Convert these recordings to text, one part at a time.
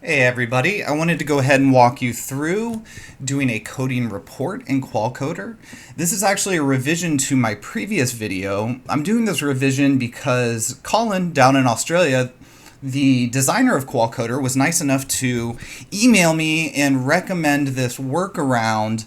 Hey everybody, I wanted to go ahead and walk you through doing a coding report in QualCoder. This is actually a revision to my previous video. I'm doing this revision because Colin down in Australia, the designer of QualCoder, was nice enough to email me and recommend this workaround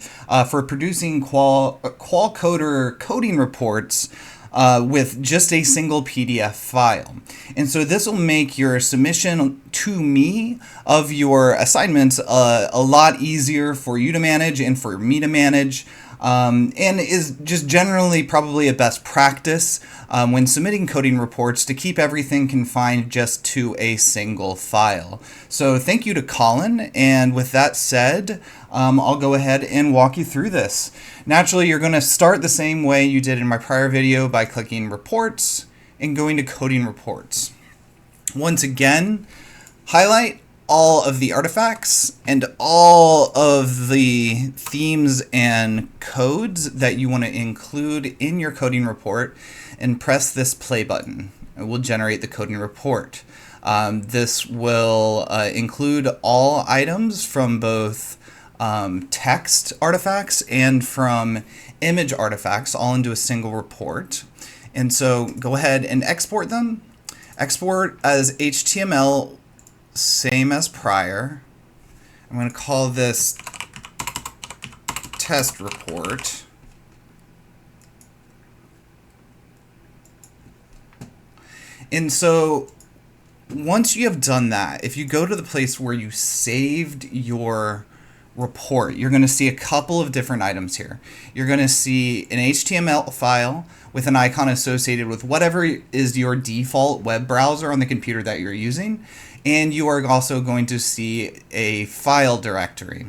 for producing QualCoder coding reports with just a single PDF file. And so this will make your submission to me of your assignments a lot easier for you to manage and for me to manage. And is just generally probably a best practice when submitting coding reports to keep everything confined just to a single file. So thank you to Colin, and with that said, I'll go ahead and walk you through this. Naturally, you're going to start the same way you did in my prior video by clicking Reports and going to Coding Reports. Once again, highlight all of the artifacts and all of the themes and codes that you want to include in your coding report and press this play button. It will generate the coding report. This will include all items from both text artifacts and from image artifacts all into a single report. And so go ahead and export them. Export as HTML, same as prior. I'm going to call this test report. And so once you have done that, if you go to the place where you saved your report, you're going to see a couple of different items here. You're going to see an HTML file with an icon associated with whatever is your default web browser on the computer that you're using. And you are also going to see a file directory.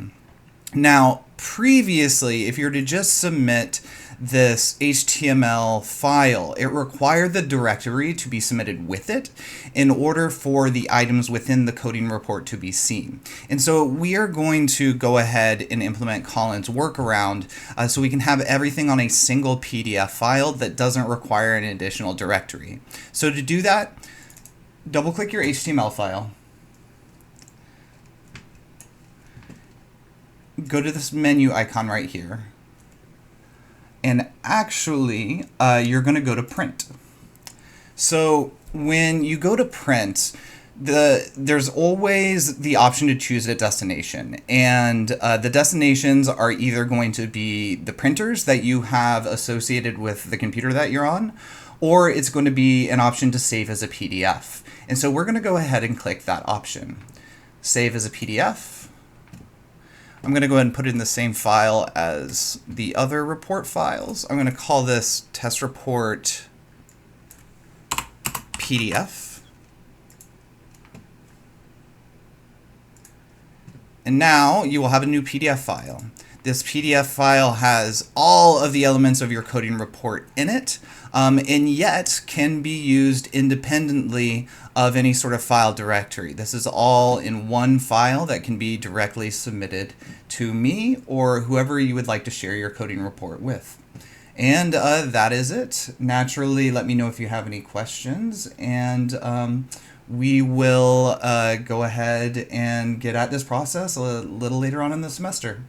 Now, previously, if you were to just submit this HTML file, it required the directory to be submitted with it in order for the items within the coding report to be seen. And so we are going to go ahead and implement Colin's workaround so we can have everything on a single PDF file that doesn't require an additional directory. So to do that, double-click your HTML file. Go to this menu icon right here. And actually, you're going to go to print. So when you go to print, there's always the option to choose a destination. And the destinations are either going to be the printers that you have associated with the computer that you're on, or it's going to be an option to save as a PDF. And so we're going to go ahead and click that option. Save as a PDF. I'm going to go ahead and put it in the same file as the other report files. I'm going to call this test report PDF. And now you will have a new PDF file. This PDF file has all of the elements of your coding report in it, and yet can be used independently of any sort of file directory. This is all in one file that can be directly submitted to me or whoever you would like to share your coding report with. And that is it. Naturally, let me know if you have any questions, and we will go ahead and get at this process a little later on in the semester.